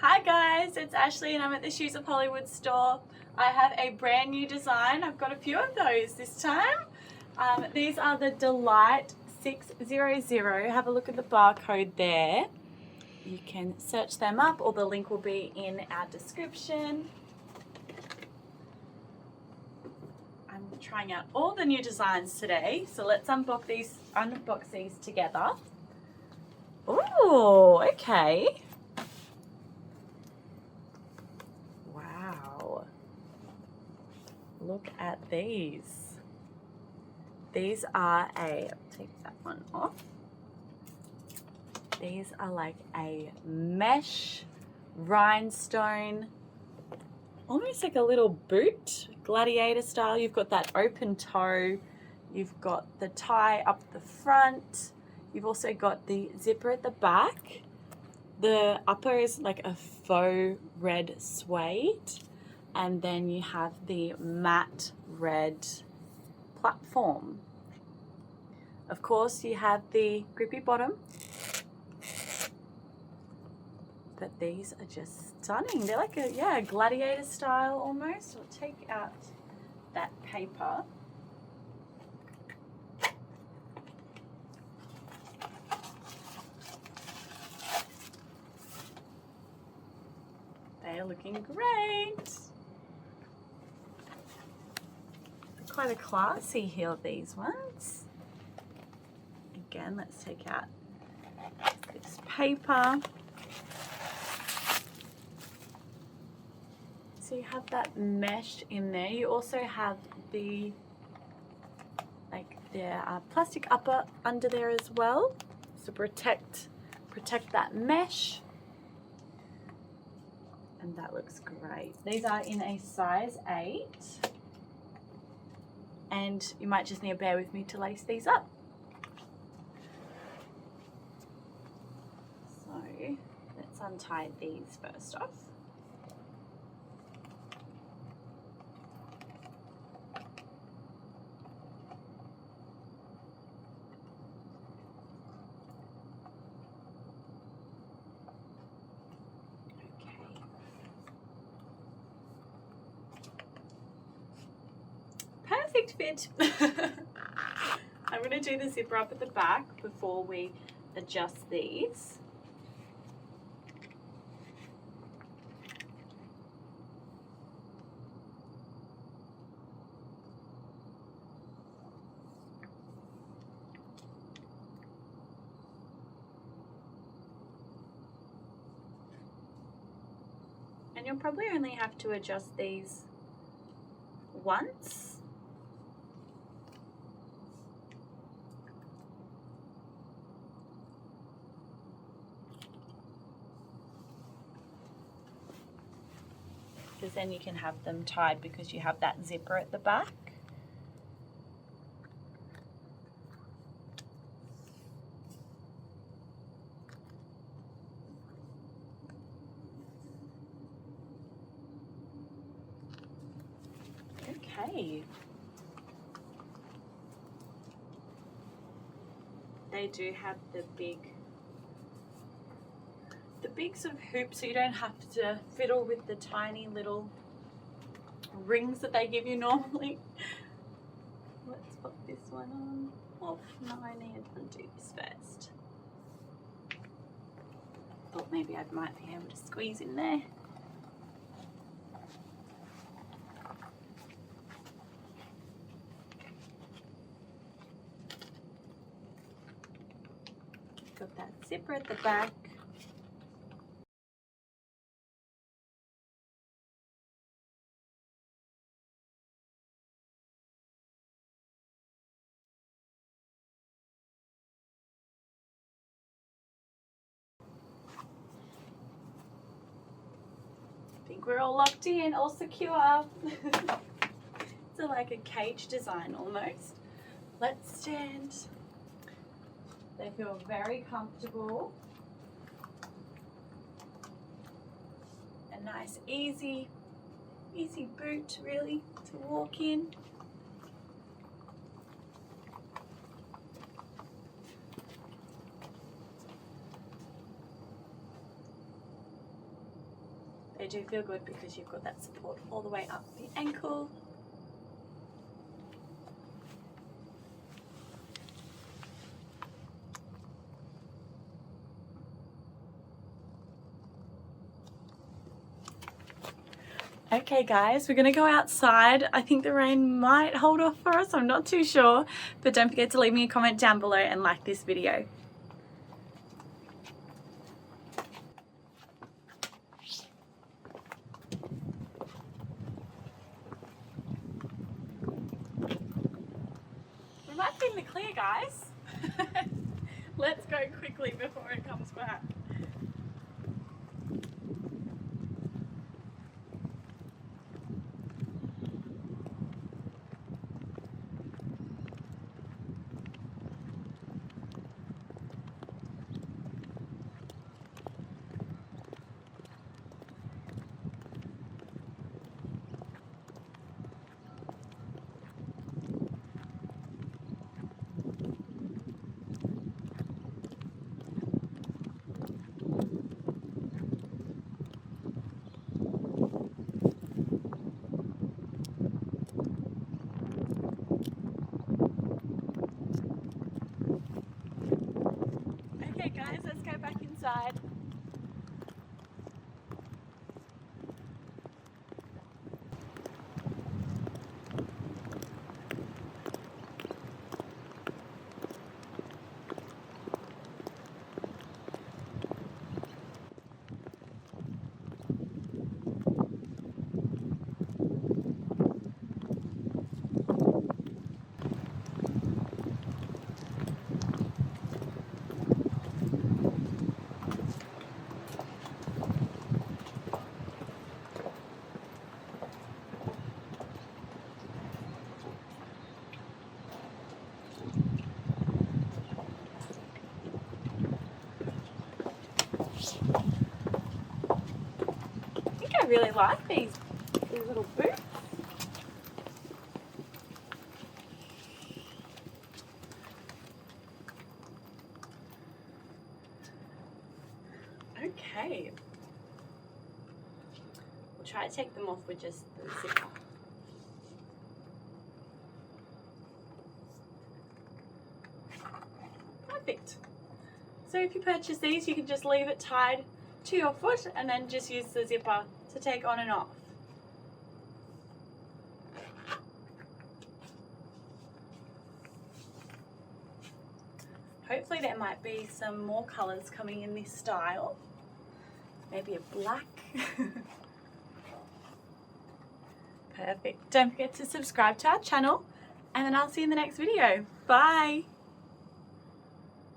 Hi guys, it's Ashley and I'm at the Shoes of Hollywood store. I have a brand new design. I've got a few of those this time. These are the ADORE-600. Have a look at the barcode there. You can search them up or the link will be in our description. I'm trying out all the new designs today, so let's unbox these together. Oh, okay. Wow. Look at these. These are take that one off. These are like a mesh rhinestone, almost like a little boot, gladiator style. You've got that open toe. You've got the tie up the front. You've also got the zipper at the back. The upper is like a faux red suede. And then you have the matte red platform. Of course, you have the grippy bottom. But these are just stunning. They're like a gladiator style almost. We'll take out that paper. They are looking great. Quite a classy heel, these ones. Again, let's take out this paper. So you have that mesh in there. You also have the plastic upper under there as well, to protect that mesh. And that looks great. These are in a size 8. And you might just need to bear with me to lace these up. So let's untie these first off. Perfect fit. I'm going to do the zipper up at the back before we adjust these. And you'll probably only have to adjust these once. Because then you can have them tied because you have that zipper at the back. Okay. They do have the big sort of hoop, so you don't have to fiddle with the tiny little rings that they give you normally. Let's put this one on off. No, I need to undo this first. Thought maybe I might be able to squeeze in there. Got that zipper at the back. I think we're all locked in, all secure. It's like a cage design almost. Let's stand. They feel very comfortable. A nice, easy boot really to walk in. They do feel good because you've got that support all the way up the ankle. Okay guys, we're going to go outside. I think the rain might hold off for us, I'm not too sure, but don't forget to leave me a comment down below and like this video. We might be in the clear, guys. Let's go quickly before it comes back. Okay guys, let's go back inside. I really like these little boots. Okay. We'll try to take them off with just the zipper. Perfect. So if you purchase these, you can just leave it tied to your foot and then just use the zipper to take on and off. Hopefully there might be some more colours coming in this style. Maybe a black. Perfect. Don't forget to subscribe to our channel and then I'll see you in the next video. Bye!